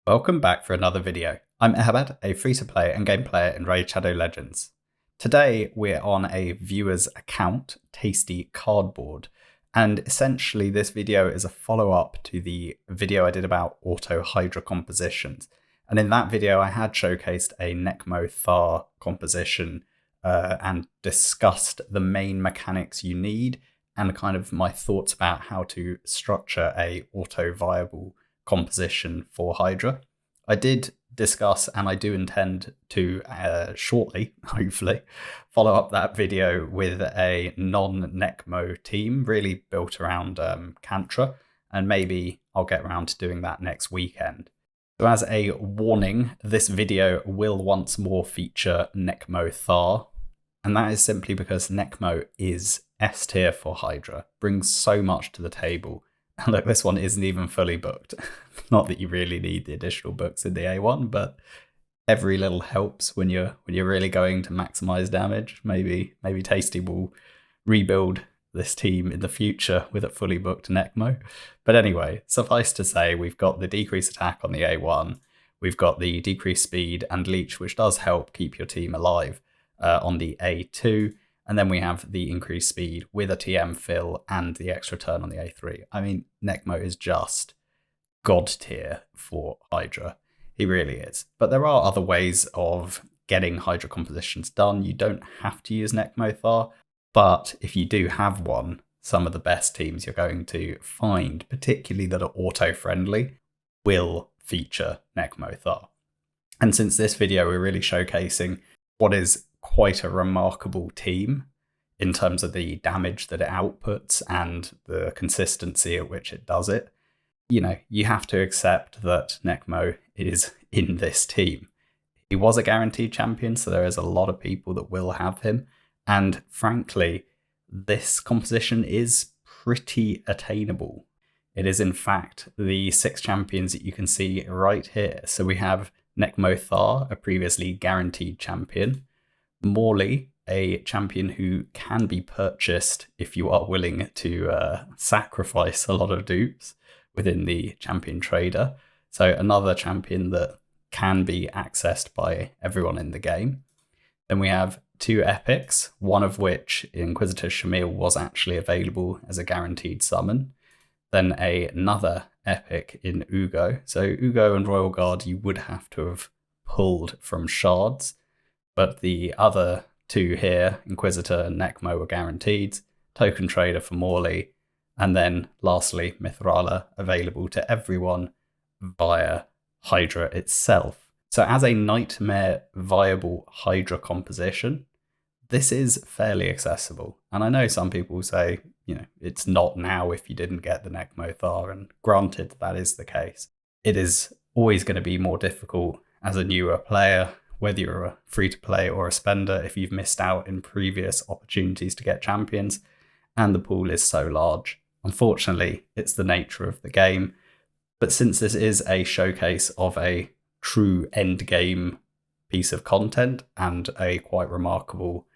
Welcome back for another video. I'm Eharbad, a free-to-play and game player in Raid Shadow Legends. Today we're on a viewer's account, Tasty Cardboard, and essentially this video is a follow-up to the video I did about auto Hydra compositions. And in that video I had showcased a Necmo Thar composition and discussed the main mechanics you need and kind of my thoughts about how to structure a auto-viable composition for Hydra. I did discuss, and I do intend to shortly, hopefully, follow up that video with a non-Necmo team, really built around Cantra, and maybe I'll get around to doing that next weekend. So as a warning, this video will once more feature Necmo Thar, and that is simply because Necmo is S tier for Hydra, brings so much to the table. Look, this one isn't even fully booked. Not that you really need the additional books in the A1, but every little helps when you're really going to maximize damage. Maybe Tasty will rebuild this team in the future with a fully booked Necmo. But anyway, suffice to say, we've got the decreased attack on the A1, we've got the decreased speed and leech, which does help keep your team alive on the A2. And then we have the increased speed with a TM fill and the extra turn on the A3. I mean, Necmo is just god tier for Hydra. He really is. But there are other ways of getting Hydra compositions done. You don't have to use Necmo Thar, but if you do have one, some of the best teams you're going to find, particularly that are auto-friendly, will feature Necmo Thar. And since this video, we're really showcasing what is quite a remarkable team in terms of the damage that it outputs and the consistency at which it does it. You know, you have to accept that Necmo is in this team. He was a guaranteed champion, so there is a lot of people that will have him. And frankly, this composition is pretty attainable. It is in fact the 6 champions that you can see right here. So we have Necmo Thar, a previously guaranteed champion. Maulie, a champion who can be purchased if you are willing to sacrifice a lot of dupes within the champion trader. So another champion that can be accessed by everyone in the game. Then we have 2 epics, one of which, Inquisitor Shamil, was actually available as a guaranteed summon. Then another epic in Ugo. So Ugo and Royal Guard you would have to have pulled from shards. But the other 2 here, Inquisitor and Necmo, were guaranteed. Token Trader for Maulie. And then lastly, Mithrala, available to everyone via Hydra itself. So as a nightmare viable Hydra composition, this is fairly accessible. And I know some people say, you know, it's not now if you didn't get the Necmo Thar, and granted that is the case. It is always going to be more difficult as a newer player, whether you're a free-to-play or a spender, if you've missed out in previous opportunities to get champions, and the pool is so large. Unfortunately, it's the nature of the game. But since this is a showcase of a true end-game piece of content and a quite remarkable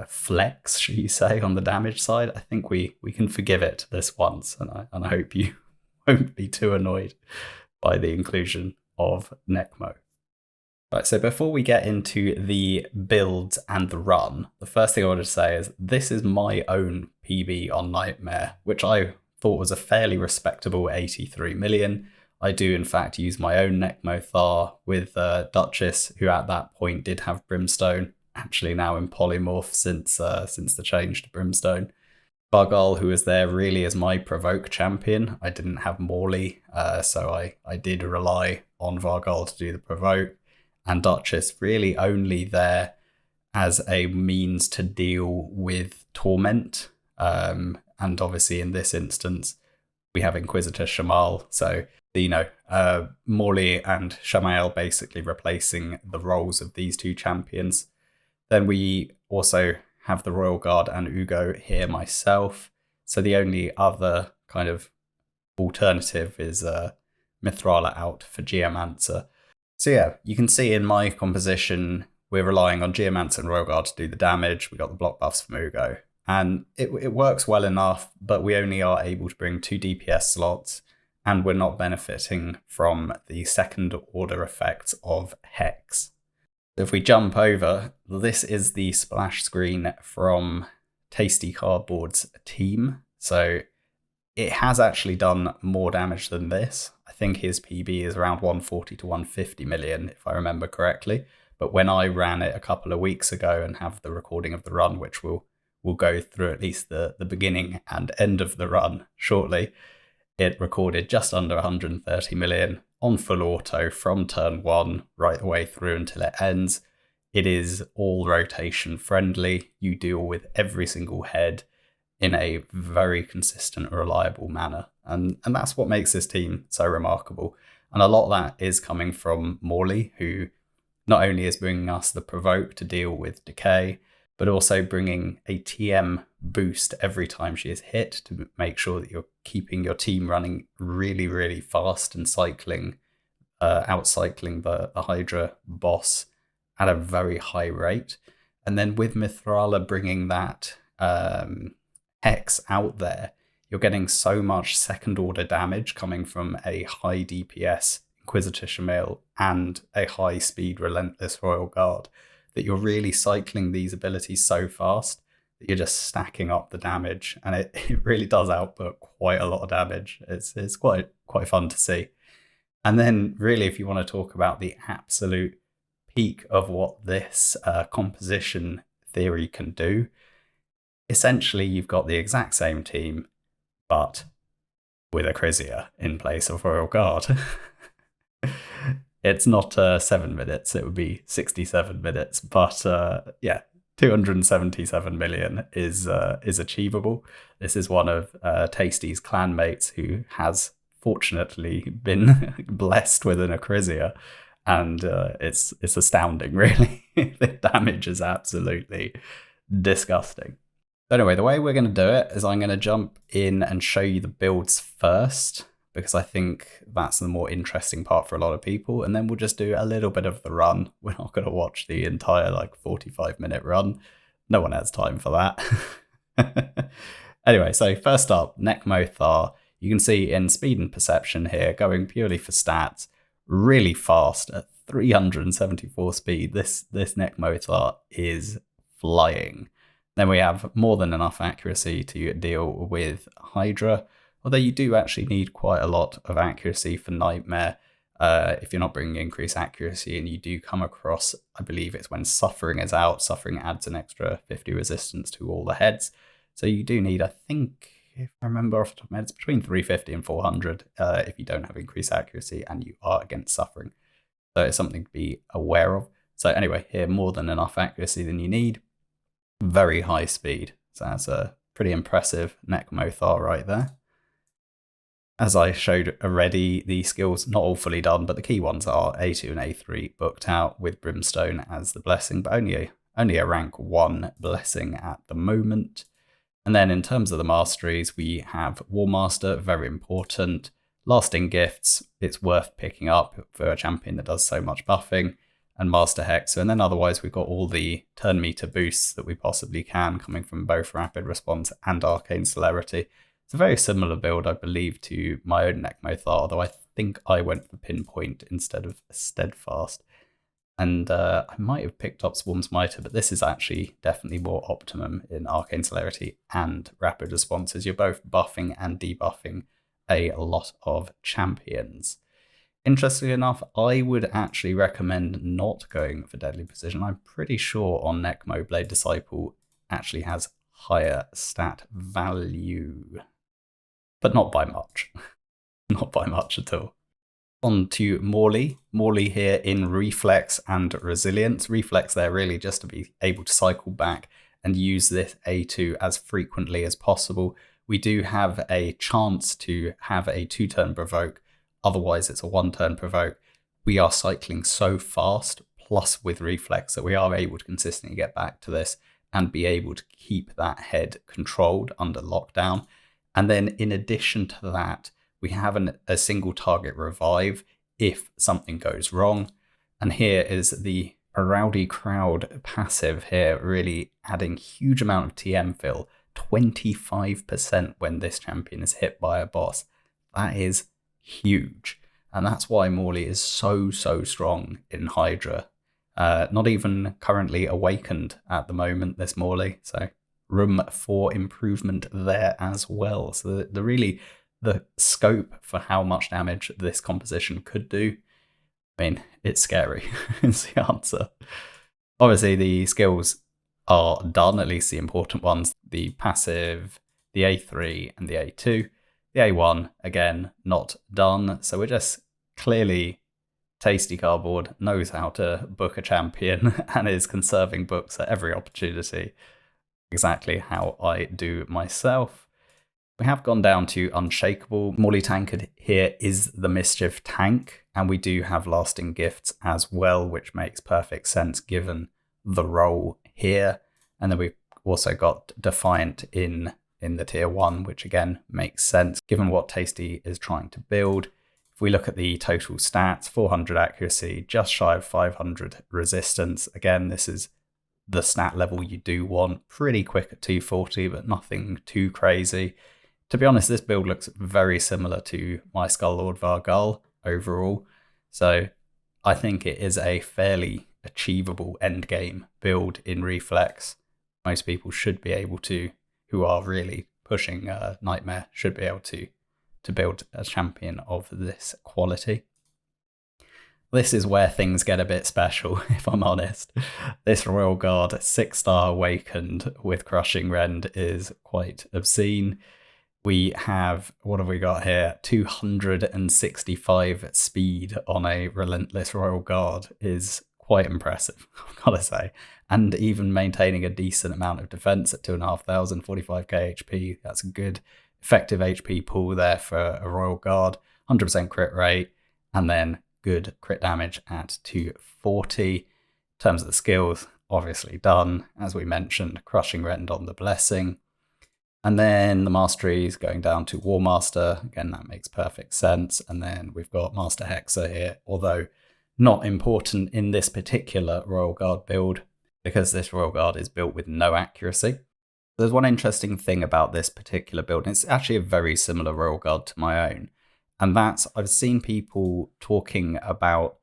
flex, should you say, on the damage side, I think we can forgive it this once, and I hope you won't be too annoyed by the inclusion of Necmo. Right, so before we get into the builds and the run, the first thing I want to say is this is my own PB on Nightmare, which I thought was a fairly respectable 83 million. I do in fact use my own Necmo Thar with Duchess, who at that point did have Brimstone, actually now in Polymorph since the change to Brimstone. Vargal, who was there really as my provoke champion. I didn't have Maulie, so I did rely on Vargal to do the provoke. And Duchess really only there as a means to deal with Torment. And obviously in this instance, we have Inquisitor Shamal. So, you know, Maulie and Shamael basically replacing the roles of these 2 champions. Then we also have the Royal Guard and Ugo here myself. So the only other kind of alternative is Mithrala out for Geomancer. So yeah, you can see in my composition, we're relying on Geomancer and Royal Guard to do the damage. We got the block buffs from Ugo. And it works well enough, but we only are able to bring 2 DPS slots and we're not benefiting from the second order effects of Hex. If we jump over, this is the splash screen from Tasty Cardboard's team. So it has actually done more damage than this. I think his PB is around 140 to 150 million, if I remember correctly. But when I ran it a couple of weeks ago and have the recording of the run, which we'll go through at least the beginning and end of the run shortly, it recorded just under 130 million on full auto from turn 1 right the way through until it ends. It is all rotation friendly. You deal with every single head in a very consistent, reliable manner. And that's what makes this team so remarkable. And a lot of that is coming from Maulie, who not only is bringing us the provoke to deal with decay, but also bringing a TM boost every time she is hit to make sure that you're keeping your team running really, really fast and outcycling the Hydra boss at a very high rate. And then with Mithrala bringing that Hex out there, you're getting so much second order damage coming from a high DPS Inquisitor Shamil and a high speed Relentless Royal Guard that you're really cycling these abilities so fast that you're just stacking up the damage, and it really does output quite a lot of damage. It's quite fun to see. And then really, if you want to talk about the absolute peak of what this composition theory can do, essentially you've got the exact same team, but with a Chrysia in place of Royal Guard. It's not 7 minutes, it would be 67 minutes, but yeah, 277 million is achievable. This is one of Tasty's clanmates who has fortunately been blessed with an Chrysia, and it's astounding, really. The damage is absolutely disgusting. Anyway, the way we're going to do it is I'm going to jump in and show you the builds first, because I think that's the more interesting part for a lot of people, and then we'll just do a little bit of the run. We're not going to watch the entire 45-minute run. No one has time for that. Anyway, so first up, Nekmothar. You can see in speed and perception here, going purely for stats, really fast at 374 speed. This Nekmothar is flying. Then we have more than enough accuracy to deal with Hydra, although you do actually need quite a lot of accuracy for Nightmare if you're not bringing increased accuracy, and you do come across, I believe it's when Suffering is out, Suffering adds an extra 50 resistance to all the heads. So you do need, I think, if I remember off the top of my head, it's between 350 and 400 if you don't have increased accuracy and you are against Suffering. So it's something to be aware of. So anyway, here, more than enough accuracy than you need. Very high speed. So that's a pretty impressive Nekmothar right there. As I showed already, the skills not all fully done, but the key ones are A2 and A3 booked out with Brimstone as the blessing, but only a rank 1 blessing at the moment. And then in terms of the masteries, we have Warmaster, very important. Lasting Gifts, it's worth picking up for a champion that does so much buffing. And Master Hex. And then otherwise we've got all the turn meter boosts that we possibly can, coming from both Rapid Response and Arcane Celerity. It's a very similar build, I believe, to my own Nekmothar, although I think I went for Pinpoint instead of Steadfast. And I might have picked up Swarm's Mitre, but this is actually definitely more optimum in Arcane Celerity and Rapid Response, as you're both buffing and debuffing a lot of champions. Interestingly enough, I would actually recommend not going for Deadly Precision. I'm pretty sure on Nekmo, Blade Disciple actually has higher stat value, but not by much. Not by much at all. On to Maulie. Maulie here in Reflex and Resilience. Reflex there really just to be able to cycle back and use this A2 as frequently as possible. We do have a chance to have a 2-turn provoke. Otherwise, it's a 1-turn provoke. We are cycling so fast, plus with Reflex, that we are able to consistently get back to this and be able to keep that head controlled under lockdown. And then in addition to that, we have a single target revive if something goes wrong. And here is the Rowdy Crowd passive here, really adding huge amount of TM fill, 25% when this champion is hit by a boss. That is huge. And that's why Maulie is so strong in Hydra. Not even currently awakened at the moment, this Maulie. So room for improvement there as well. So the scope for how much damage this composition could do, I mean, it's scary is the answer. Obviously, the skills are done, at least the important ones. The passive, the A3 and the A2. The A1, again, not done. So we're just clearly Tasty Cardboard knows how to book a champion and is conserving books at every opportunity. Exactly how I do myself. We have gone down to Unshakable. Maulie Tankard here is the Mischief tank, and we do have Lasting Gifts as well, which makes perfect sense given the role here. And then we've also got Defiant in the tier 1, which again makes sense given what Tasty is trying to build. If we look at the total stats, 400 accuracy, just shy of 500 resistance. Again, this is the stat level you do want. Pretty quick at 240, but nothing too crazy. To be honest, this build looks very similar to my Skull Lord Vargal overall. So I think it is a fairly achievable endgame build in Reflex. Most people should be able to, who are really pushing Nightmare, should be able to build a champion of this quality. This is where things get a bit special, if I'm honest. This Royal Guard 6-star Awakened with Crushing Rend is quite obscene. We have, what have we got here? 265 speed on a Relentless Royal Guard is quite impressive, I've got to say. And even maintaining a decent amount of defense at 2,500, 45k HP, that's a good effective HP pool there for a Royal Guard. 100% crit rate, and then good crit damage at 240. In terms of the skills, obviously done, as we mentioned, Crushing Rend on the Blessing. And then the masteries going down to War Master. Again, that makes perfect sense. And then we've got Master Hexer here, although not important in this particular Royal Guard build because this Royal Guard is built with no accuracy. There's one interesting thing about this particular build, and it's actually a very similar Royal Guard to my own. And that's, I've seen people talking about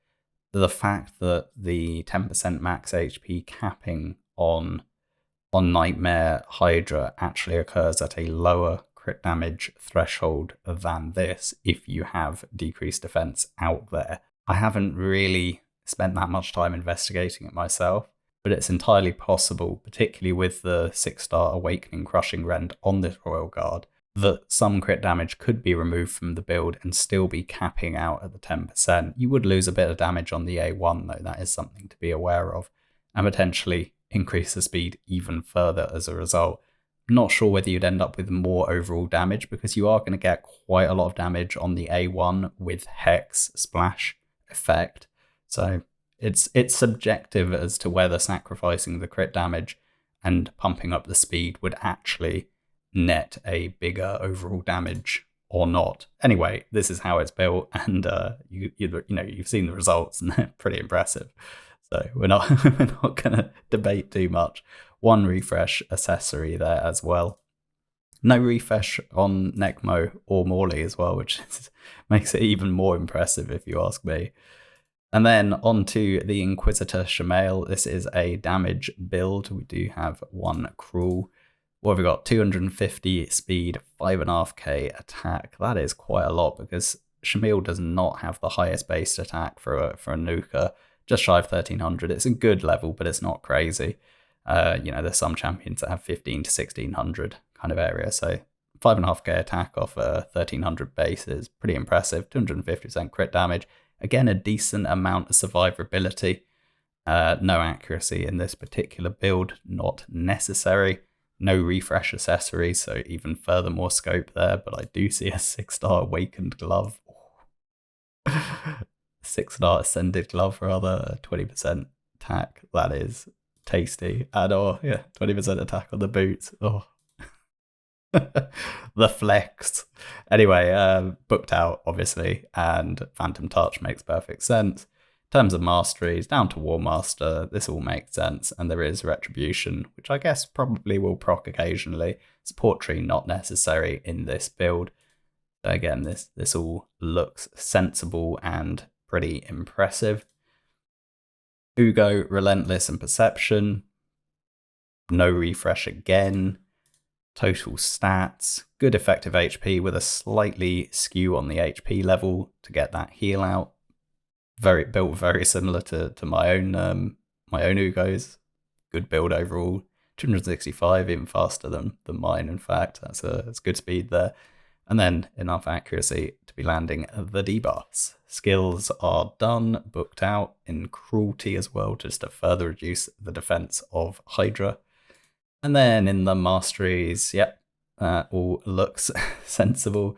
the fact that the 10% max HP capping on Nightmare Hydra actually occurs at a lower crit damage threshold than this if you have decreased defense out there. I haven't really spent that much time investigating it myself, but it's entirely possible, particularly with the 6-star Awakening Crushing Rend on this Royal Guard, that some crit damage could be removed from the build and still be capping out at the 10%. You would lose a bit of damage on the A1 though, that is something to be aware of, and potentially increase the speed even further as a result. I'm not sure whether you'd end up with more overall damage because you are going to get quite a lot of damage on the A1 with Hex Splash effect. So it's subjective as to whether sacrificing the crit damage and pumping up the speed would actually net a bigger overall damage or not. Anyway, this is how it's built, and you've seen the results and they're pretty impressive. So we're not going to debate too much. One refresh accessory there as well. No refresh on Necmo or Maulie as well, which makes it even more impressive if you ask me. And then on to the Inquisitor Shamail. This is a damage build. We do have one cruel. What have we got? 250 speed, 5.5k attack. That is quite a lot because Shamail does not have the highest base attack for a nuker. Just shy of 1300. It's a good level, but it's not crazy. There's some champions that have 15 to 1600 kind of area. So 5.5k attack off a 1300 base is pretty impressive. 250% crit damage. Again, a decent amount of survivability. No accuracy in this particular build, not necessary. No refresh accessory, so even further more scope there. But I do see a 6-star Awakened Glove. 6-star Ascended Glove, rather, 20% attack. That is tasty. And 20% attack on the boots. Oh, the flex. Anyway, booked out, obviously, and Phantom Touch makes perfect sense. In terms of masteries, down to War Master, this all makes sense, and there is Retribution, which I guess probably will proc occasionally. Support tree not necessary in this build. Again, this all looks sensible and pretty impressive. Ugo, Relentless and Perception. No refresh again. Total stats. Good effective HP with a slightly skew on the HP level to get that heal out. Built very similar to my own Ugos. Good build overall. 265, even faster than mine, in fact. That's good speed there. And then enough accuracy to be landing the debuffs. Skills are done, booked out in Cruelty as well, just to further reduce the defense of Hydra. And then in the Masteries, yep, all looks sensible.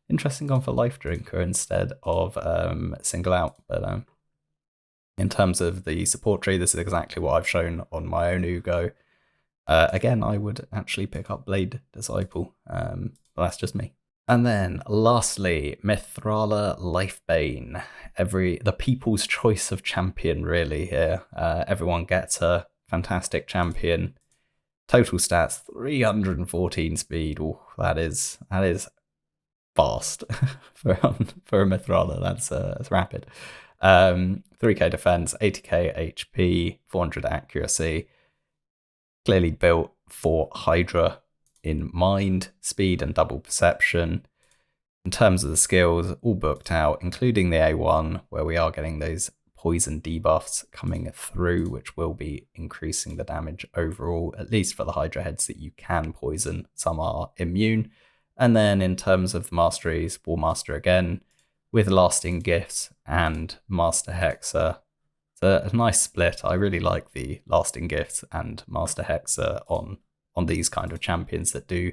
Interesting gone for Life Drinker instead of Single Out. But in terms of the support tree, this is exactly what I've shown on my own Ugo. Again, I would actually pick up Blade Disciple, but that's just me. And then lastly, Mithrala Lifebane. The people's choice of champion, really, here. Everyone gets a fantastic champion. Total stats, 314 speed. Oh, that is fast for a Mithrala. That's rapid. 3k defense, 80k HP, 400 accuracy. Clearly built for Hydra in mind, speed and double perception. In terms of the skills, all booked out, including the A1, where we are getting those poison debuffs coming through, which will be increasing the damage overall, at least for the Hydra heads that you can poison. Some are immune. And then in terms of the masteries, War Master again, with Lasting Gifts and Master Hexer. It's a nice split. I really like the Lasting Gifts and Master Hexer on these kind of champions that do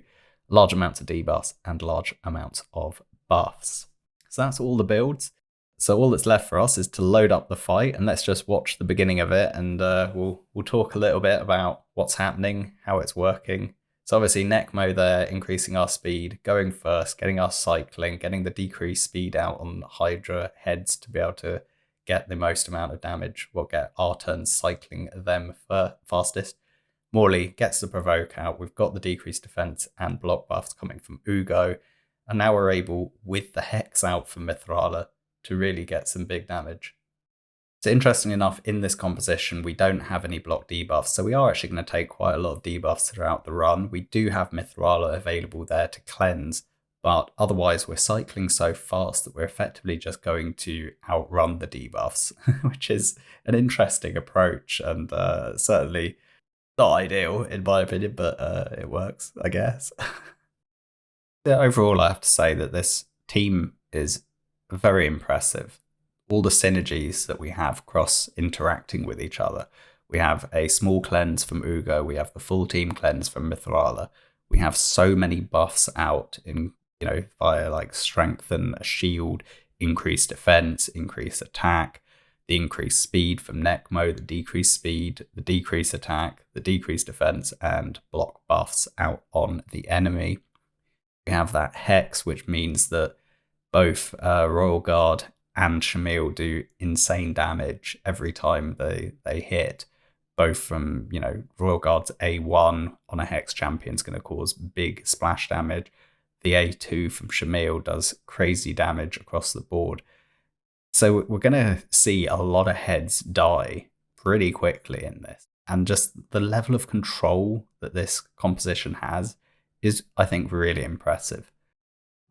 large amounts of debuffs and large amounts of buffs. So that's all the builds. So all that's left for us is to load up the fight, and let's just watch the beginning of it, and we'll talk a little bit about what's happening, how it's working. So obviously Necmo there, increasing our speed, going first, getting us cycling, getting the decreased speed out on Hydra heads to be able to get the most amount of damage. We'll get our turns cycling them fastest. Maulie gets the provoke out. We've got the decreased defense and block buffs coming from Ugo. And now we're able, with the Hex out from Mithrala, to really get some big damage. So interesting enough, in this composition, we don't have any block debuffs. So we are actually going to take quite a lot of debuffs throughout the run. We do have Mithrala available there to cleanse, but otherwise we're cycling so fast that we're effectively just going to outrun the debuffs, which is an interesting approach and certainly not ideal in my opinion, but it works, I guess. Yeah, overall, I have to say that this team is very impressive. All the synergies that we have cross interacting with each other. We have a small cleanse from Ugo. We have the full team cleanse from Mithrala. We have so many buffs out in, via like strengthen a shield, increased defense, increased attack, the increased speed from Necmo, the decreased speed, the decreased attack, the decreased defense, and block buffs out on the enemy. We have that Hex, which means that both Royal Guard and Shamil do insane damage every time they hit. Both from, Royal Guard's A1 on a Hex champion is going to cause big splash damage. The A2 from Shamil does crazy damage across the board. So we're going to see a lot of heads die pretty quickly in this. And just the level of control that this composition has is, I think, really impressive.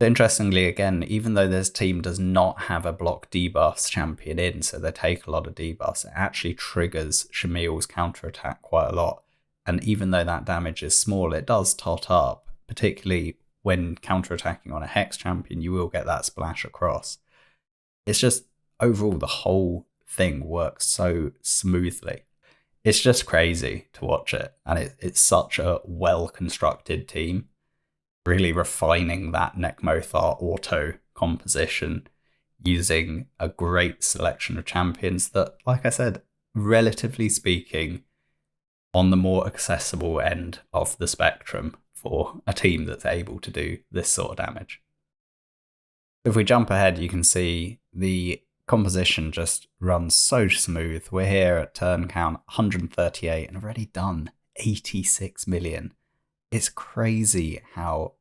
Interestingly, again, even though this team does not have a block debuffs champion in, so they take a lot of debuffs, it actually triggers Shamil's counterattack quite a lot. And even though that damage is small, it does tot up, particularly when counterattacking on a Hex champion, you will get that splash across. It's just, overall, the whole thing works so smoothly. It's just crazy to watch it, and it's such a well-constructed team. Really refining that Necmothar auto composition using a great selection of champions that, like I said, relatively speaking, on the more accessible end of the spectrum for a team that's able to do this sort of damage. If we jump ahead, you can see the composition just runs so smooth. We're here at turn count 138 and have already done 86 million. It's crazy how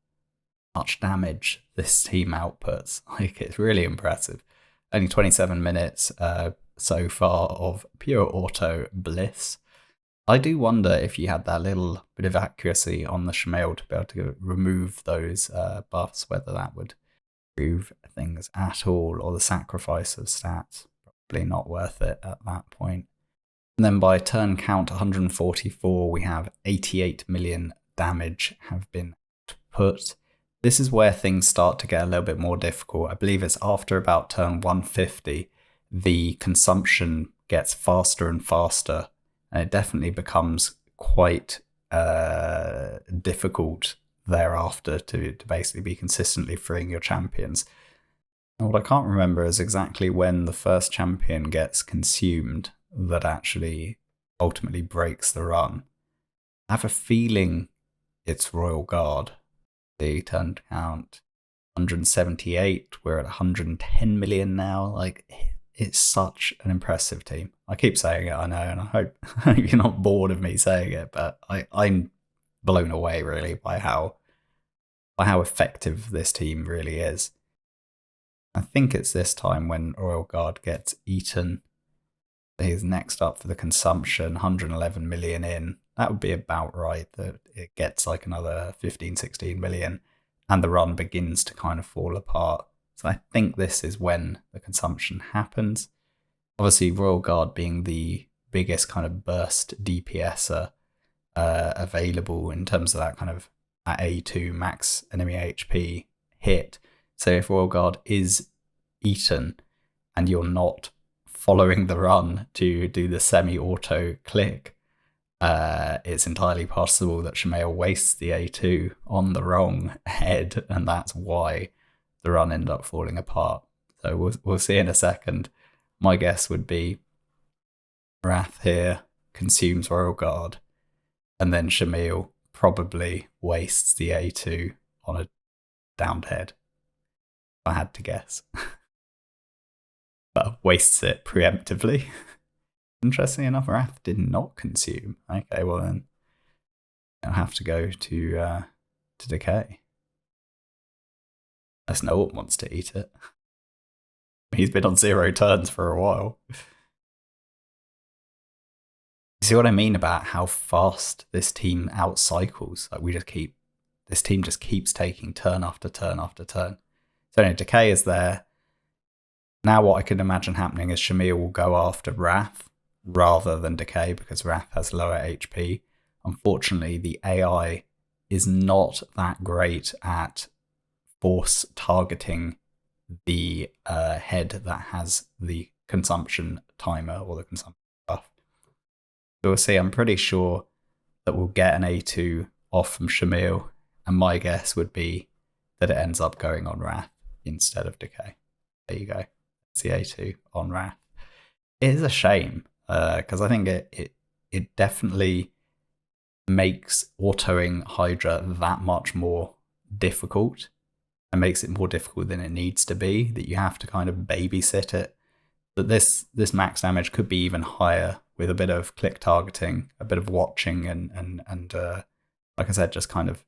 much damage this team outputs. Like, it's really impressive. Only 27 minutes so far of pure auto bliss. I do wonder if you had that little bit of accuracy on the Shmail to be able to remove those buffs, whether that would improve things at all, or the sacrifice of stats. Probably not worth it at that point. And then by turn count 144, we have 88 million damage have been put. This is where things start to get a little bit more difficult. I believe it's after about turn 150, the consumption gets faster and faster, and it definitely becomes quite difficult thereafter to basically be consistently freeing your champions. And what I can't remember is exactly when the first champion gets consumed that actually ultimately breaks the run. I have a feeling it's Royal Guard. The turn count 178, we're at 110 million now. Like, it's such an impressive team. I keep saying it, I know, and I hope you're not bored of me saying it, but I'm blown away really by how effective this team really is. I think it's this time when Royal Guard gets eaten. He's next up for the consumption, 111 million in. That would be about right, that it gets like another 15, 16 million, and the run begins to kind of fall apart. So I think this is when the consumption happens. Obviously, Royal Guard being the biggest kind of burst DPSer available in terms of that kind of at A2 max enemy HP hit. So if Royal Guard is eaten and you're not following the run to do the semi-auto click, it's entirely possible that Shmail wastes the A2 on the wrong head, and that's why the run ended up falling apart. So we'll see in a second. My guess would be Wrath here consumes Royal Guard, and then Shmail probably wastes the A2 on a downed head. If I had to guess. But wastes it preemptively. Interestingly enough, Wrath did not consume. Okay, well then I'll have to go to Decay. Unless no one wants to eat it. He's been on 0 turns for a while. You see what I mean about how fast this team outcycles? Like, this team just keeps taking turn after turn after turn. So anyway, Decay is there. Now what I can imagine happening is Shmail will go after Wrath rather than Decay, because Wrath has lower HP. Unfortunately, the AI is not that great at force targeting the head that has the consumption timer or the consumption buff. So we'll see. I'm pretty sure that we'll get an A2 off from Shmail, and my guess would be that it ends up going on Wrath instead of Decay. There you go. It's the A2 on Wrath. It is a shame, because I think it definitely makes autoing Hydra that much more difficult, and makes it more difficult than it needs to be, that you have to kind of babysit it. That this max damage could be even higher with a bit of click targeting, a bit of watching, and like I said, just kind of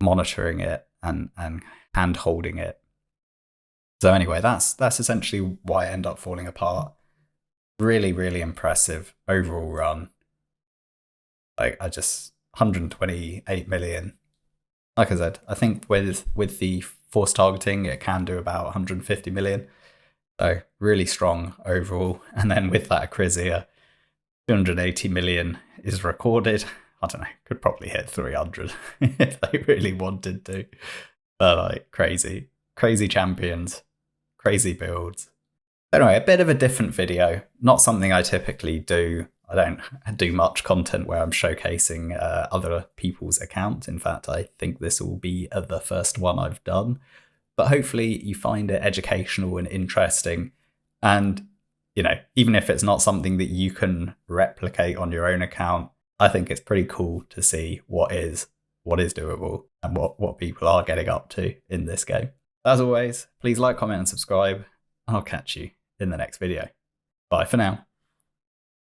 monitoring it and hand holding it. So anyway, that's essentially why I end up falling apart. Really, really impressive overall run. Like, 128 million. Like I said, I think with the force targeting, it can do about 150 million. So really strong overall. And then with that Acrizia, 280 million is recorded. I don't know, could probably hit 300 if they really wanted to. But like, crazy champions, crazy builds. Anyway, a bit of a different video. Not something I typically do. I don't do much content where I'm showcasing other people's accounts. In fact, I think this will be the first one I've done. But hopefully you find it educational and interesting. And, you know, even if it's not something that you can replicate on your own account, I think it's pretty cool to see what is doable and what people are getting up to in this game. As always, please like, comment, and subscribe. I'll catch you in the next video. Bye for now.